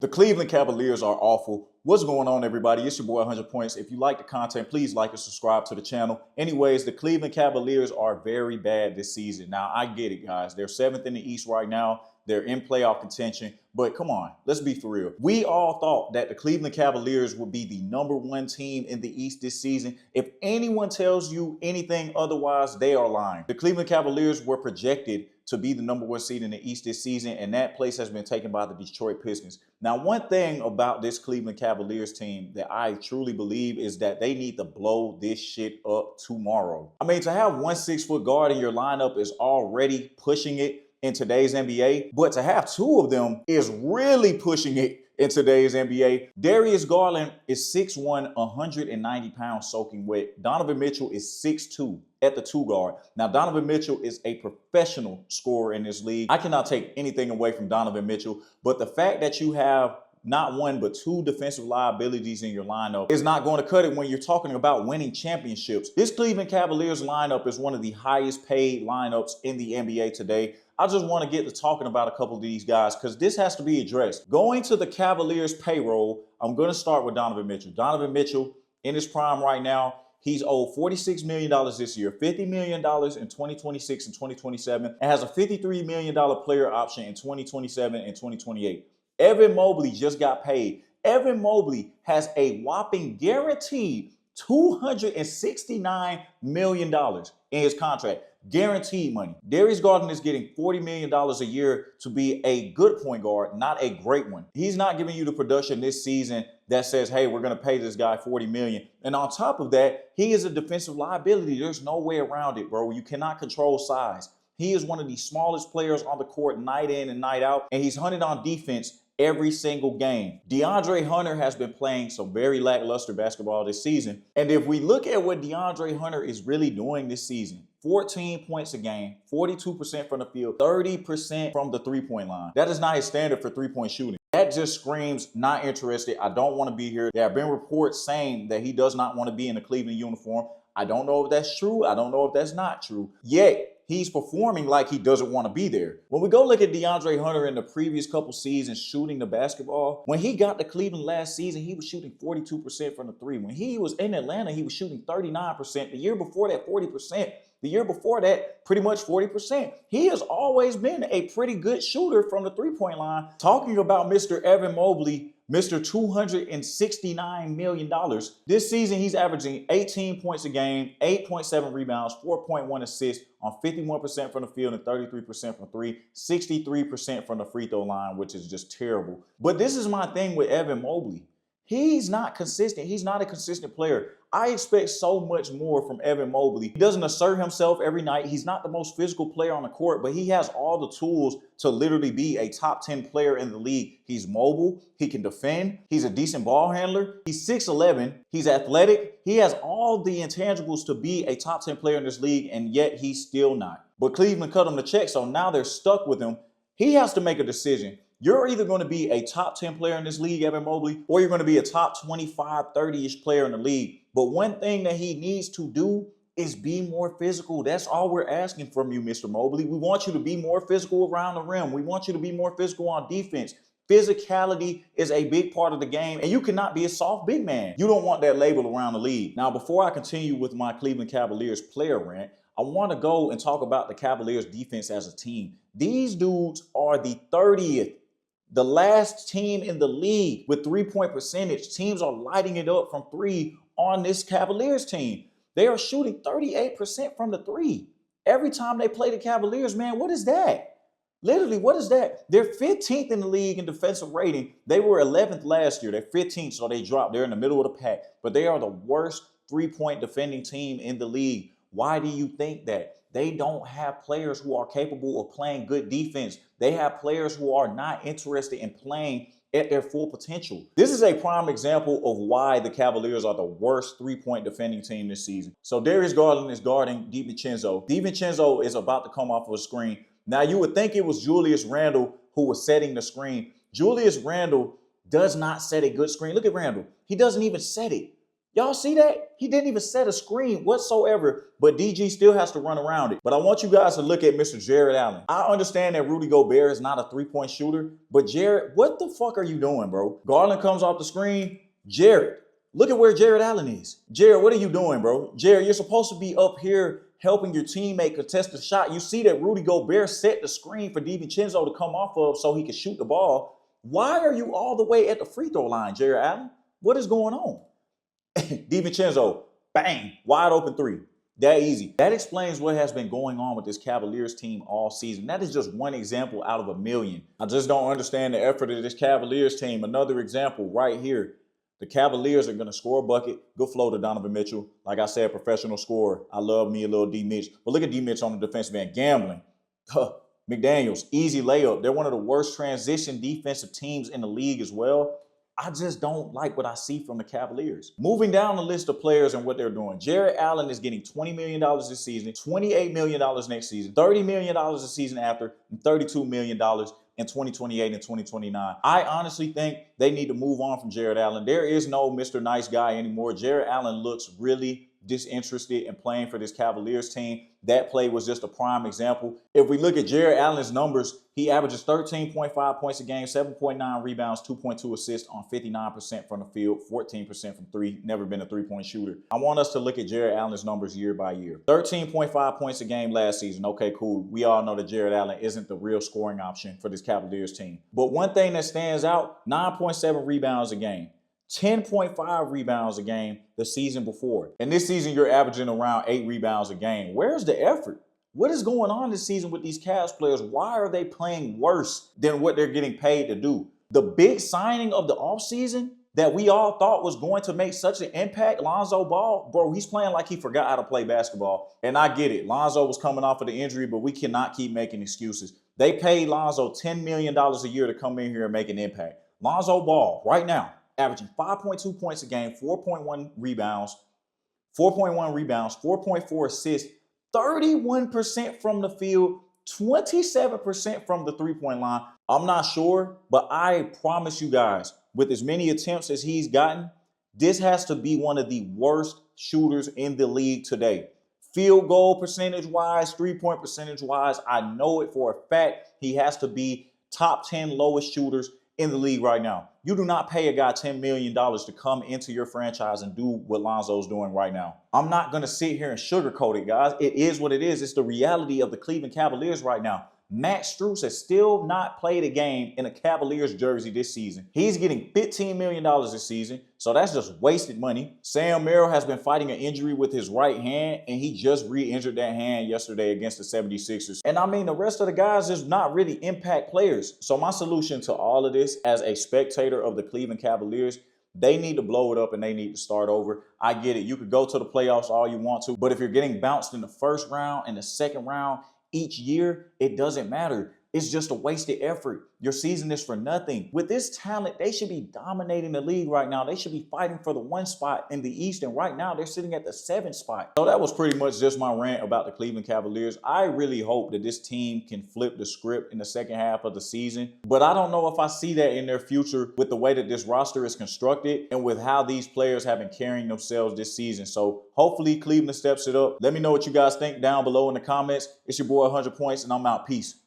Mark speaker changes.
Speaker 1: The Cleveland Cavaliers are awful. What's going on, everybody? It's your boy 100 Points. If you like the content, please like and subscribe to the channel. Anyways, the Cleveland Cavaliers are very bad this season. Now, I get it, guys. They're 7th in the East right now. They're in playoff contention. But come on, let's be for real. We all thought that the Cleveland Cavaliers would be the #1 team in the East this season. If anyone tells you anything otherwise, they are lying. The Cleveland Cavaliers were projected to be the #1 seed in the East this season, and that place has been taken by the Detroit Pistons. Now, one thing about this Cleveland Cavaliers team that I truly believe is that they need to blow this shit up tomorrow. I mean, to have one 6-foot guard in your lineup is already pushing it in today's NBA, but to have two of them is really pushing it in today's NBA. Darius Garland is 6'1", 190 pounds soaking wet. Donovan Mitchell is 6'2" at the 2 guard. Now, Donovan Mitchell is a professional scorer in this league. I cannot take anything away from Donovan Mitchell, but the fact that you have not one, but 2 defensive liabilities in your lineup is not going to cut it when you're talking about winning championships. This Cleveland Cavaliers lineup is one of the highest paid lineups in the NBA today. I just want to get to talking about a couple of these guys because this has to be addressed. Going to the Cavaliers payroll, I'm going to start with Donovan Mitchell. Donovan Mitchell, in his prime right now, he's owed $46 million this year, $50 million in 2026 and 2027, and has a $53 million player option in 2027 and 2028. Evan Mobley just got paid. Evan Mobley has a whopping guaranteed $269 million in his contract. Guaranteed money. Darius Garland is getting $40 million a year to be a good point guard, not a great one. He's not giving you the production this season that says, hey, we're going to pay this guy $40 million. And on top of that, he is a defensive liability. There's no way around it, bro. You cannot control size. He is one of the smallest players on the court night in and night out, and he's hunted on defense every single game. DeAndre Hunter has been playing some very lackluster basketball this season. And if we look at what DeAndre Hunter is really doing this season, 14 points a game, 42% from the field, 30% from the three-point line. That is not his standard for three-point shooting. That just screams not interested. I don't want to be here. There have been reports saying that he does not want to be in the Cleveland uniform. I don't know if that's true. I don't know if that's not true. Yet, he's performing like he doesn't want to be there. When we go look at DeAndre Hunter in the previous couple seasons shooting the basketball, when he got to Cleveland last season, he was shooting 42% from the three. When he was in Atlanta, he was shooting 39%. The year before that, 40%. The year before that, pretty much 40%. He has always been a pretty good shooter from the three-point line. Talking about Mr. Evan Mobley, Mr. $269 million. This season, he's averaging 18 points a game, 8.7 rebounds, 4.1 assists on 51% from the field and 33% from three, 63% from the free throw line, which is just terrible. But this is my thing with Evan Mobley. He's not consistent. He's not a consistent player. I expect so much more from Evan Mobley. He doesn't assert himself every night. He's not the most physical player on the court, but he has all the tools to literally be a top 10 player in the league. He's mobile. He can defend. He's a decent ball handler. He's 6'11". He's athletic. He has all the intangibles to be a top 10 player in this league, and yet he's still not. But Cleveland cut him the check, so now they're stuck with him. He has to make a decision. You're either going to be a top 10 player in this league, Evan Mobley, or you're going to be a top 25, 30-ish player in the league. But one thing that he needs to do is be more physical. That's all we're asking from you, Mr. Mobley. We want you to be more physical around the rim. We want you to be more physical on defense. Physicality is a big part of the game, and you cannot be a soft big man. You don't want that label around the league. Now, before I continue with my Cleveland Cavaliers player rant, I want to go and talk about the Cavaliers defense as a team. These dudes are the 30th. The last team in the league with three-point percentage. Teams are lighting it up from three on this Cavaliers team. They are shooting 38% from the three. Every time they play the Cavaliers, man, what is that? Literally, what is that? They're 15th in the league in defensive rating. They were 11th last year. They're 15th, so they dropped. They're in the middle of the pack. But they are the worst three-point defending team in the league. Why do you think that? They don't have players who are capable of playing good defense. They have players who are not interested in playing at their full potential. This is a prime example of why the Cavaliers are the worst three-point defending team this season. So Darius Garland is guarding DiVincenzo. DiVincenzo is about to come off of a screen. Now, you would think it was Julius Randle who was setting the screen. Julius Randle does not set a good screen. Look at Randle. He doesn't even set it. Y'all see that? He didn't even set a screen whatsoever, but DG still has to run around it. But I want you guys to look at Mr. Jared Allen. I understand that Rudy Gobert is not a three-point shooter, but Jared, what the fuck are you doing, bro? Garland comes off the screen. Jared, look at where Jared Allen is. Jared, what are you doing, bro? Jared, you're supposed to be up here helping your teammate contest the shot. You see that Rudy Gobert set the screen for DiVincenzo to come off of so he can shoot the ball. Why are you all the way at the free throw line, Jared Allen? What is going on? DiVincenzo, bang, wide open three. That easy. That explains what has been going on with this Cavaliers team all season. That is just one example out of a million. I just don't understand the effort of this Cavaliers team. Another example right here. The Cavaliers are going to score a bucket. Good flow to Donovan Mitchell. Like I said, professional scorer. I love me a little D. Mitch. But look at D. Mitch on the defensive end. Gambling. McDaniels, easy layup. They're one of the worst transition defensive teams in the league as well. I just don't like what I see from the Cavaliers. Moving down the list of players and what they're doing. Jared Allen is getting $20 million this season, $28 million next season, $30 million the season after, and $32 million in 2028 and 2029. I honestly think they need to move on from Jared Allen. There is no Mr. Nice Guy anymore. Jared Allen looks really disinterested in playing for this Cavaliers team. That play was just a prime example. If we look at Jared Allen's numbers, he averages 13.5 points a game, 7.9 rebounds, 2.2 assists on 59% from the field, 14% from three, never been a three-point shooter. I want us to look at Jared Allen's numbers year by year. 13.5 points a game last season. Okay, cool. We all know that Jared Allen isn't the real scoring option for this Cavaliers team. But one thing that stands out, 9.7 rebounds a game. 10.5 rebounds a game the season before. And this season, you're averaging around 8 rebounds a game. Where's the effort? What is going on this season with these Cavs players? Why are they playing worse than what they're getting paid to do? The big signing of the offseason that we all thought was going to make such an impact, Lonzo Ball, bro, he's playing like he forgot how to play basketball. And I get it. Lonzo was coming off of the injury, but we cannot keep making excuses. They paid Lonzo $10 million a year to come in here and make an impact. Lonzo Ball, right now, averaging 5.2 points a game, 4.1 rebounds, 4.4 assists, 31% from the field, 27% from the three-point line. I'm not sure, but I promise you guys, with as many attempts as he's gotten, this has to be one of the worst shooters in the league today. Field goal percentage-wise, three-point percentage-wise, I know it for a fact. He has to be top 10 lowest shooters in the league right now. You do not pay a guy $10 million to come into your franchise and do what Lonzo's doing right now. I'm not going to sit here and sugarcoat it, guys. It is what it is. It's the reality of the Cleveland Cavaliers right now. Max Strus has still not played a game in a Cavaliers jersey this season. He's getting $15 million this season, so that's just wasted money. Sam Merrill has been fighting an injury with his right hand, and he just re-injured that hand yesterday against the 76ers. And I mean, the rest of the guys is not really impact players. So my solution to all of this as a spectator of the Cleveland Cavaliers, they need to blow it up and they need to start over. I get it. You could go to the playoffs all you want to, but if you're getting bounced in the first round and the second round, each year, it doesn't matter. It's just a wasted effort. Your season is for nothing. With this talent, they should be dominating the league right now. They should be fighting for the 1 spot in the East, and right now they're sitting at the 7th spot. So that was pretty much just my rant about the Cleveland Cavaliers. I really hope that this team can flip the script in the second half of the season, but I don't know if I see that in their future with the way that this roster is constructed and with how these players have been carrying themselves this season. So hopefully Cleveland steps it up. Let me know what you guys think down below in the comments. It's your boy 100 Points, and I'm out. Peace.